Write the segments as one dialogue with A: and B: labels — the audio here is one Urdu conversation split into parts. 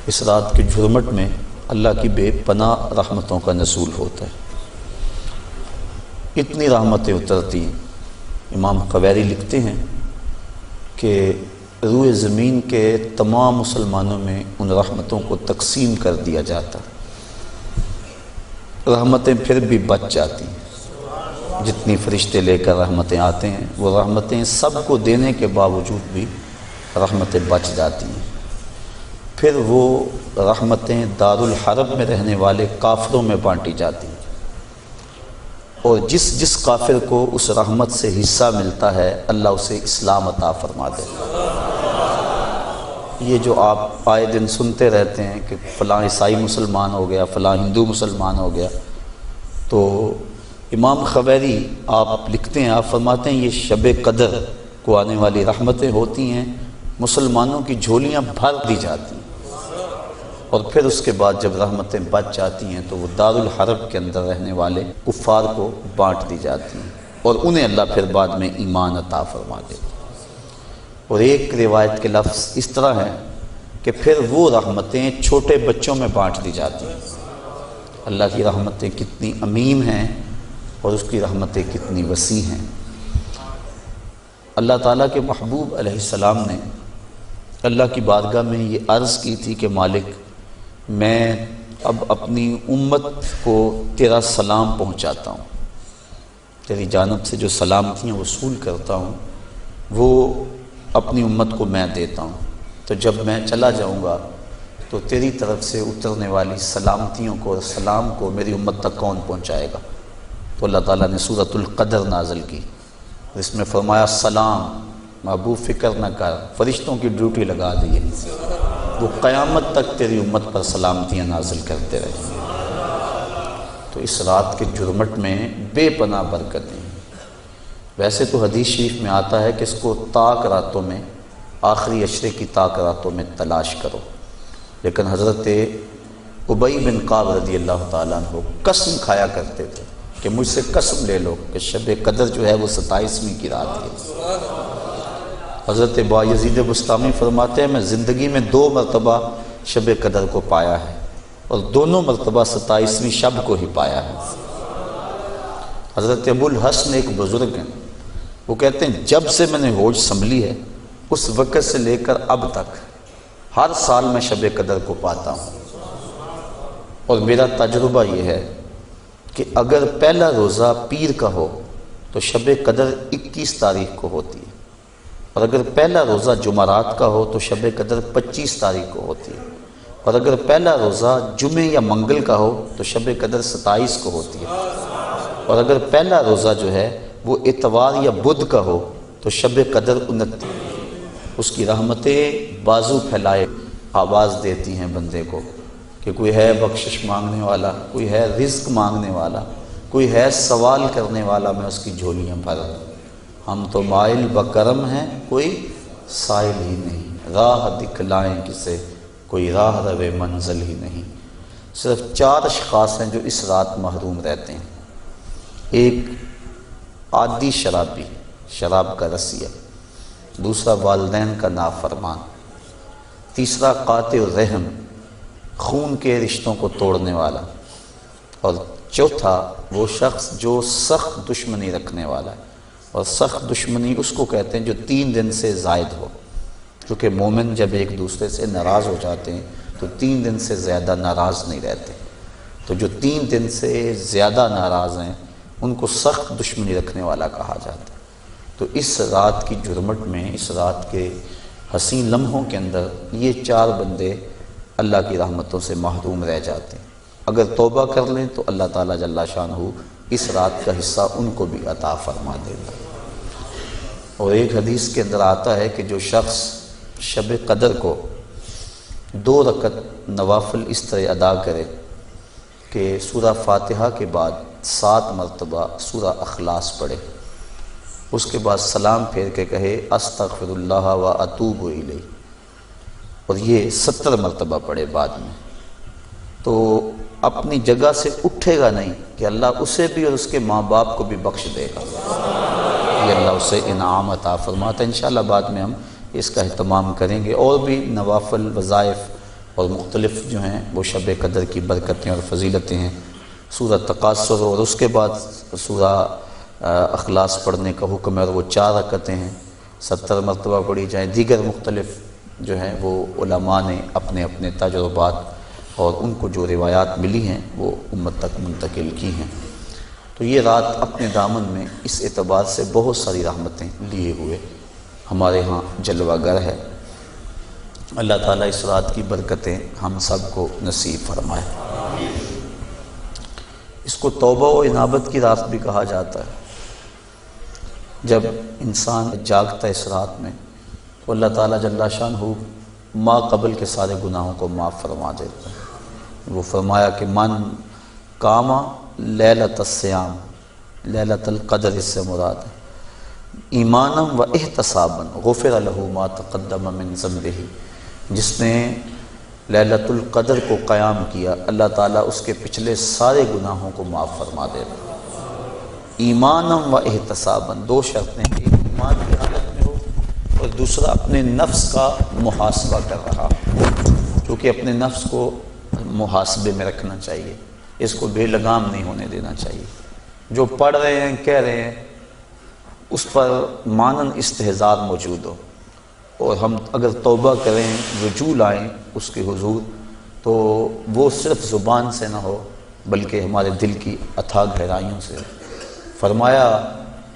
A: اس رات کے جھرمٹ میں اللہ کی بے پناہ رحمتوں کا نزول ہوتا ہے، اتنی رحمتیں اترتی ہیں۔ امام قویری لکھتے ہیں کہ روئے زمین کے تمام مسلمانوں میں ان رحمتوں کو تقسیم کر دیا جاتا، رحمتیں پھر بھی بچ جاتی ہیں۔ جتنی فرشتے لے کر رحمتیں آتے ہیں، وہ رحمتیں سب کو دینے کے باوجود بھی رحمتیں بچ جاتی ہیں۔ پھر وہ رحمتیں دارالحرب میں رہنے والے کافروں میں بانٹی جاتی ہیں، اور جس کافر کو اس رحمت سے حصہ ملتا ہے اللہ اسے اسلام عطا فرما دے۔ یہ جو آپ آئے دن سنتے رہتے ہیں کہ فلاں عیسائی مسلمان ہو گیا، فلاں ہندو مسلمان ہو گیا، تو امام قویری آپ لکھتے ہیں، آپ فرماتے ہیں یہ شب قدر کو آنے والی رحمتیں ہوتی ہیں، مسلمانوں کی جھولیاں بھر دی جاتی ہیں، اور پھر اس کے بعد جب رحمتیں بچ جاتی ہیں تو وہ دارالحرب کے اندر رہنے والے کفار کو بانٹ دی جاتی ہیں، اور انہیں اللہ پھر بعد میں ایمان عطا فرما دیتا۔ اور ایک روایت کے لفظ اس طرح ہے کہ پھر وہ رحمتیں چھوٹے بچوں میں بانٹ دی جاتی ہیں۔ اللہ کی رحمتیں کتنی عمیم ہیں اور اس کی رحمتیں کتنی وسیع ہیں۔ اللہ تعالیٰ کے محبوب علیہ السلام نے اللہ کی بارگاہ میں یہ عرض کی تھی کہ مالک، میں اب اپنی امت کو تیرا سلام پہنچاتا ہوں، تیری جانب سے جو سلامتیاں وصول کرتا ہوں وہ اپنی امت کو میں دیتا ہوں، تو جب میں چلا جاؤں گا تو تیری طرف سے اترنے والی سلامتیوں کو اور سلام کو میری امت تک کون پہنچائے گا؟ تو اللہ تعالیٰ نے سورۃ القدر نازل کی، اس میں فرمایا سلام محبوب فکر نہ کر، فرشتوں کی ڈیوٹی لگا دی، وہ قیامت تک تیری امت پر سلامتیاں نازل کرتے رہے۔ تو اس رات کے جرمٹ میں بے پناہ برکتیں ہیں۔ ویسے تو حدیث شریف میں آتا ہے کہ اس کو طاق راتوں میں، آخری عشرے کی طاق راتوں میں تلاش کرو، لیکن حضرت ابی بن کعب رضی اللہ تعالیٰ عنہ قسم کھایا کرتے تھے کہ مجھ سے قسم لے لو کہ شب قدر جو ہے وہ 27ویں کی رات ہے۔ حضرت بایزید بسطامی فرماتے ہیں میں زندگی میں 2 مرتبہ شب قدر کو پایا ہے، اور دونوں مرتبہ 27ویں شب کو ہی پایا ہے۔ حضرت ابو الحسن ایک بزرگ ہیں، وہ کہتے ہیں جب سے میں نے ہوش سنبھلی ہے اس وقت سے لے کر اب تک ہر سال میں شب قدر کو پاتا ہوں، اور میرا تجربہ یہ ہے کہ اگر پہلا روزہ پیر کا ہو تو شب قدر 21 تاریخ کو ہوتی ہے، اور اگر پہلا روزہ جمعرات کا ہو تو شب قدر 25 تاریخ کو ہوتی ہے، اور اگر پہلا روزہ جمعے یا منگل کا ہو تو شب قدر 27 کو ہوتی ہے، اور اگر پہلا روزہ جو ہے وہ اتوار یا بدھ کا ہو تو شب قدر 29۔ اس کی رحمتیں بازو پھیلائے آواز دیتی ہیں بندے کو کہ کوئی ہے بخشش مانگنے والا، کوئی ہے رزق مانگنے والا، کوئی ہے سوال کرنے والا، میں اس کی جھولیاں بھر دوں۔ ہم تو مائل بکرم ہیں، کوئی سائل ہی نہیں، راہ دکھلائیں کسے، کوئی راہ روے منزل ہی نہیں۔ صرف 4 اشخاص ہیں جو اس رات محروم رہتے ہیں۔ ایک عادی شرابی، شراب کا رسیہ، دوسرا والدین کا نافرمان، تیسرا قاطع الرحم، خون کے رشتوں کو توڑنے والا، اور چوتھا وہ شخص جو سخت دشمنی رکھنے والا ہے، اور سخت دشمنی اس کو کہتے ہیں جو 3 دن سے زائد ہو، کیونکہ مومن جب ایک دوسرے سے ناراض ہو جاتے ہیں تو 3 دن سے زیادہ ناراض نہیں رہتے، تو جو 3 دن سے زیادہ ناراض ہیں ان کو سخت دشمنی رکھنے والا کہا جاتا ہے۔ تو اس رات کی جرمٹ میں، اس رات کے حسین لمحوں کے اندر یہ 4 بندے اللہ کی رحمتوں سے محروم رہ جاتے ہیں۔ اگر توبہ کر لیں تو اللہ تعالیٰ جل شانہ اس رات کا حصہ ان کو بھی عطا فرما دیتا ہے۔ اور ایک حدیث کے اندر آتا ہے کہ جو شخص شب قدر کو 2 رکعت نوافل اس طرح ادا کرے کہ سورہ فاتحہ کے بعد 7 مرتبہ سورہ اخلاص پڑھے، اس کے بعد سلام پھیر کے کہے استغفر اللہ و اتوب الیہ، اور یہ 70 مرتبہ پڑھے بعد میں، تو اپنی جگہ سے اٹھے گا نہیں کہ اللہ اسے بھی اور اس کے ماں باپ کو بھی بخش دے گا، یہ اللہ اسے انعام عطا فرماتا ہے۔ انشاءاللہ بعد میں ہم اس کا اہتمام کریں گے، اور بھی نوافل وظائف اور مختلف جو ہیں وہ شب قدر کی برکتیں اور فضیلتیں ہیں۔ سورہ تکاثر اور اس کے بعد سورہ اخلاص پڑھنے کا حکم ہے، اور وہ 4 رکعتیں ہیں، 70 مرتبہ پڑھی جائیں۔ دیگر مختلف جو ہیں وہ علماء نے اپنے اپنے تجربات اور ان کو جو روایات ملی ہیں وہ امت تک منتقل کی ہیں۔ تو یہ رات اپنے دامن میں اس اعتبار سے بہت ساری رحمتیں لیے ہوئے ہمارے ہاں جلوہ گر ہے۔ اللہ تعالیٰ اس رات کی برکتیں ہم سب کو نصیب فرمائے۔ اس کو توبہ و انابت کی رات بھی کہا جاتا ہے۔ جب انسان جاگتا ہے اس رات میں تو اللہ تعالیٰ جل شانہ ما قبل کے سارے گناہوں کو معاف فرما دیتا ہے۔ وہ فرمایا کہ من کاما لیلۃ الصیام، لیلۃ القدر اس سے مراد ہے، ایمانا و احتسابا غفر لہ ما تقدم من ذنبہ، جس نے لیلۃ القدر کو قیام کیا اللہ تعالیٰ اس کے پچھلے سارے گناہوں کو معاف فرما دیتا ہے۔ ایمانا و احتسابا، 2 شرطیں ہیں، ایک ایمان کی حالت میں ہو اور دوسرا اپنے نفس کا محاسبہ کر رہا ہو، کیونکہ اپنے نفس کو محاسبے میں رکھنا چاہیے، اس کو بے لگام نہیں ہونے دینا چاہیے۔ جو پڑھ رہے ہیں کہہ رہے ہیں اس پر مانن استحضار موجود ہو، اور ہم اگر توبہ کریں، رجوع لائیں اس کے حضور، تو وہ صرف زبان سے نہ ہو بلکہ ہمارے دل کی اتھاہ گہرائیوں سے۔ فرمایا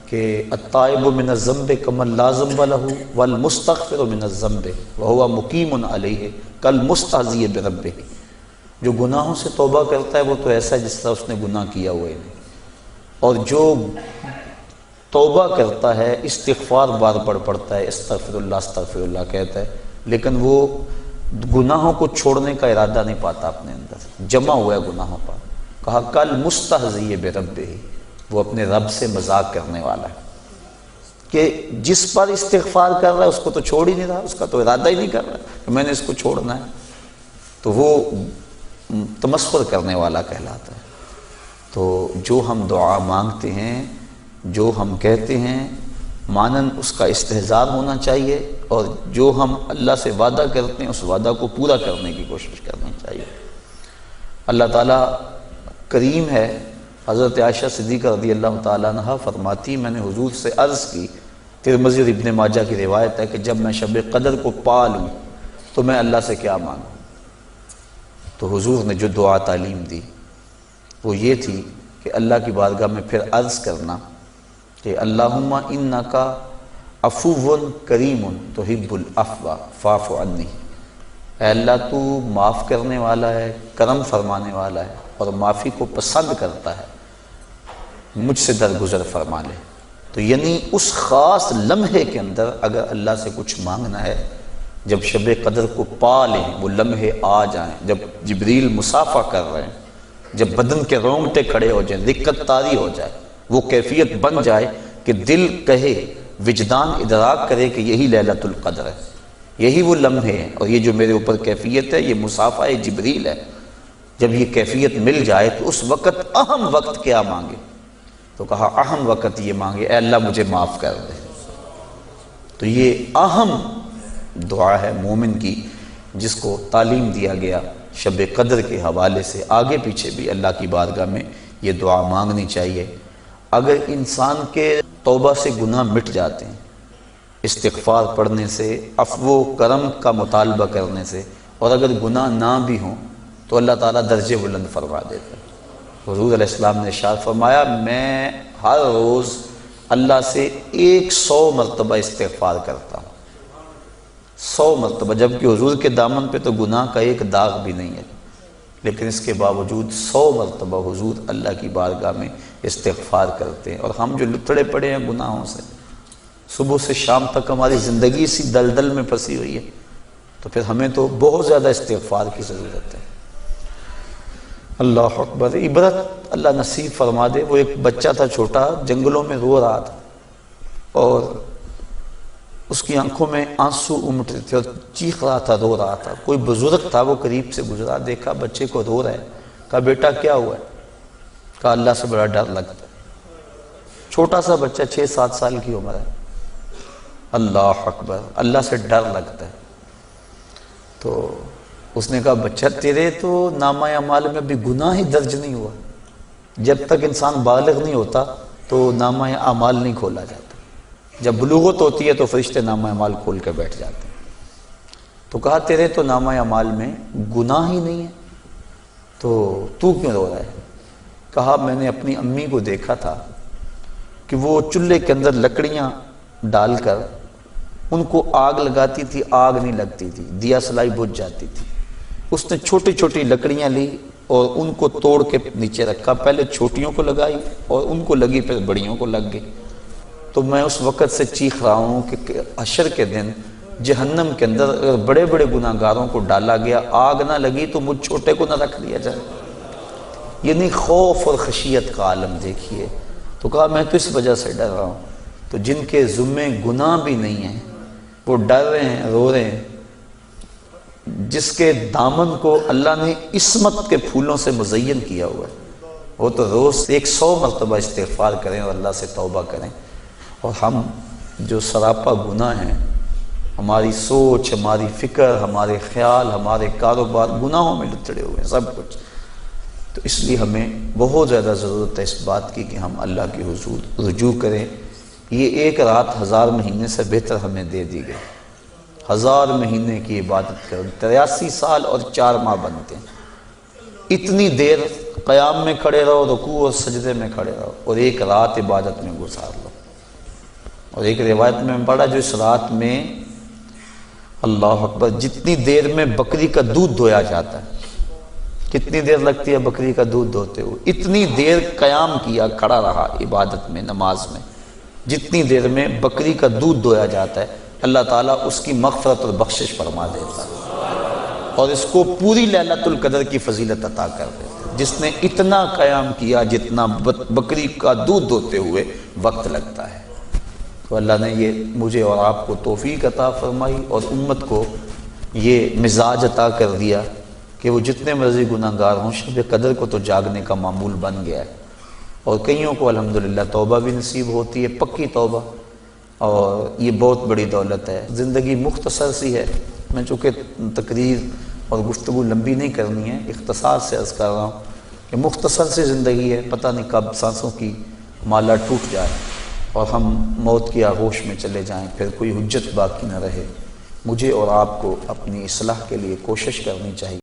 A: کہ التائب من الذنب کمن لا ذنب لہ والمستغفر من الذنب وہو مقیم علیہ کالمستہزی بربہ، جو گناہوں سے توبہ کرتا ہے وہ تو ایسا ہے جس طرح اس نے گناہ کیا ہوا ہے، اور جو توبہ کرتا ہے استغفار بار بار پڑھتا ہے، استغفر اللہ کہتا ہے، لیکن وہ گناہوں کو چھوڑنے کا ارادہ نہیں پاتا اپنے اندر، جمع ہوا ہے گناہوں پر۔ کہا کل مستہزی بربہ، وہ اپنے رب سے مذاق کرنے والا ہے کہ جس پر استغفار کر رہا ہے اس کو تو چھوڑ ہی نہیں رہا، اس کا تو ارادہ ہی نہیں کر رہا کہ میں نے اس کو چھوڑنا ہے، تو وہ تمسخر کرنے والا کہلاتا ہے۔ تو جو ہم دعا مانگتے ہیں، جو ہم کہتے ہیں، مانن اس کا استحضار ہونا چاہیے، اور جو ہم اللہ سے وعدہ کرتے ہیں اس وعدہ کو پورا کرنے کی کوشش کرنی چاہیے۔ اللہ تعالیٰ کریم ہے۔ حضرت عائشہ صدیقہ رضی اللہ تعالیٰ عنہ فرماتی، میں نے حضور سے عرض کی، ترمذی اور ابن ماجہ کی روایت ہے کہ جب میں شب قدر کو پا لوں تو میں اللہ سے کیا مانگوں؟ تو حضور نے جو دعا تعلیم دی وہ یہ تھی کہ اللہ کی بارگاہ میں پھر عرض کرنا کہ اللہم انکا عفو کریم تحب العفو فاعف عنی، اے اللہ تو معاف کرنے والا ہے، کرم فرمانے والا ہے اور معافی کو پسند کرتا ہے، مجھ سے درگزر فرما لے۔ تو یعنی اس خاص لمحے کے اندر اگر اللہ سے کچھ مانگنا ہے، جب شب قدر کو پا لیں، وہ لمحے آ جائیں، جب جبریل مصافحہ کر رہے ہیں، جب بدن کے رونگٹے کھڑے ہو جائیں، رقت طاری ہو جائے، وہ کیفیت بن جائے کہ دل کہے، وجدان ادراک کرے کہ یہی لیلۃ القدر ہے، یہی وہ لمحے ہیں، اور یہ جو میرے اوپر کیفیت ہے یہ مصافحہ جبریل ہے۔ جب یہ کیفیت مل جائے تو اس وقت اہم وقت کیا مانگے؟ تو کہا اہم وقت یہ مانگے اے اللہ مجھے معاف کر دے۔ تو یہ اہم دعا ہے مومن کی، جس کو تعلیم دیا گیا شب قدر کے حوالے سے۔ آگے پیچھے بھی اللہ کی بارگاہ میں یہ دعا مانگنی چاہیے۔ اگر انسان کے توبہ سے گناہ مٹ جاتے ہیں، استغفار پڑھنے سے، عفو و کرم کا مطالبہ کرنے سے، اور اگر گناہ نہ بھی ہوں تو اللہ تعالیٰ درجے بلند فرما دیتا ہے۔ حضور علیہ السلام نے ارشاد فرمایا، میں ہر روز اللہ سے 100 مرتبہ استغفار کرتا ہوں، 100 مرتبہ، جبکہ حضور کے دامن پہ تو گناہ کا ایک داغ بھی نہیں ہے، لیکن اس کے باوجود 100 مرتبہ حضور اللہ کی بارگاہ میں استغفار کرتے ہیں۔ اور ہم جو لتڑے پڑے ہیں گناہوں سے، صبح سے شام تک ہماری زندگی اسی دلدل میں پھنسی ہوئی ہے، تو پھر ہمیں تو بہت زیادہ استغفار کی ضرورت ہے۔ اللہ اکبر، عبرت اللہ نصیب فرما دے۔ وہ ایک بچہ تھا چھوٹا، جنگلوں میں رو رہا تھا، اور اس کی آنکھوں میں آنسو امٹ رہے تھے اور چیخ رہا تھا، رو رہا تھا۔ کوئی بزرگ تھا، وہ قریب سے گزرا، دیکھا بچے کو رو رہا ہے، کہا بیٹا کیا ہوا ہے؟ کہا اللہ سے بڑا ڈر لگتا ہے۔ چھوٹا سا بچہ 6-7 سال کی عمر ہے۔ اللہ اکبر، اللہ سے ڈر لگتا ہے۔ تو اس نے کہا بچہ تیرے تو نامہ اعمال میں ابھی گناہ ہی درج نہیں ہوا، جب تک انسان بالغ نہیں ہوتا تو نامہ اعمال نہیں کھولا جاتا، جب بلوغت ہوتی ہے تو فرشتے نامہ اعمال کھول کے بیٹھ جاتے ہیں۔ تو کہا تیرے تو نامہ اعمال میں گناہ ہی نہیں ہے تو کیوں رو رہا ہے؟ کہا میں نے اپنی امی کو دیکھا تھا کہ وہ چولہے کے اندر لکڑیاں ڈال کر ان کو آگ لگاتی تھی، آگ نہیں لگتی تھی، دیا سلائی بجھ جاتی تھی۔ اس نے چھوٹی چھوٹی لکڑیاں لی اور ان کو توڑ کے نیچے رکھا، پہلے چھوٹیوں کو لگائی اور ان کو لگی، پھر بڑیوں کو لگ گئی۔ تو میں اس وقت سے چیخ رہا ہوں کہ حشر کے دن جہنم کے اندر اگر بڑے بڑے گناہ گاروں کو ڈالا گیا، آگ نہ لگی تو مجھ چھوٹے کو نہ رکھ لیا جائے۔ یعنی خوف اور خشیت کا عالم دیکھیے۔ تو کہا میں تو اس وجہ سے ڈر رہا ہوں، تو جن کے ذمے گناہ بھی نہیں ہیں وہ ڈر رہے ہیں، رو رہے ہیں، جس کے دامن کو اللہ نے عصمت کے پھولوں سے مزین کیا ہوا ہے، وہ تو روز 100 مرتبہ استغفار کریں اور اللہ سے توبہ کریں۔ اور ہم جو سراپا گناہ ہیں، ہماری سوچ، ہماری فکر، ہمارے خیال، ہمارے کاروبار گناہوں میں لتڑے ہوئے ہیں سب کچھ۔ تو اس لیے ہمیں بہت زیادہ ضرورت ہے اس بات کی کہ ہم اللہ کے حضور رجوع کریں۔ یہ ایک رات 1000 مہینے سے بہتر ہمیں دے دی گئی۔ 1000 مہینے کی عبادت کریں، 83 سال اور 4 ماہ بنتے ہیں۔ اتنی دیر قیام میں کھڑے رہو، رکوع اور سجدے میں کھڑے رہو، اور ایک رات عبادت میں گزار لو۔ اور ایک روایت میں پڑھا جو اس رات میں اللہ اکبر جتنی دیر میں بکری کا دودھ دھویا جاتا ہے، کتنی دیر لگتی ہے بکری کا دودھ دھوتے ہوئے، اتنی دیر قیام کیا، کھڑا رہا عبادت میں، نماز میں، جتنی دیر میں بکری کا دودھ دھویا جاتا ہے، اللہ تعالیٰ اس کی مغفرت اور بخشش فرما دیتا ہے اور اس کو پوری لیلۃ القدر کی فضیلت عطا کر دیتا ہے، جس نے اتنا قیام کیا جتنا بکری کا دودھ دھوتے ہوئے وقت لگتا ہے۔ تو اللہ نے یہ مجھے اور آپ کو توفیق عطا فرمائی اور امت کو یہ مزاج عطا کر دیا کہ وہ جتنے مرضی گناہ گار ہوں، شب قدر کو تو جاگنے کا معمول بن گیا ہے، اور کئیوں کو الحمدللہ توبہ بھی نصیب ہوتی ہے، پکی توبہ، اور یہ بہت بڑی دولت ہے۔ زندگی مختصر سی ہے، میں چونکہ تقریر اور گفتگو لمبی نہیں کرنی ہے، اختصار سے عرض کر رہا ہوں کہ مختصر سی زندگی ہے، پتہ نہیں کب سانسوں کی مالا ٹوٹ جائے اور ہم موت کی آغوش میں چلے جائیں، پھر کوئی حجت باقی نہ رہے۔ مجھے اور آپ کو اپنی اصلاح کے لیے کوشش کرنی چاہیے۔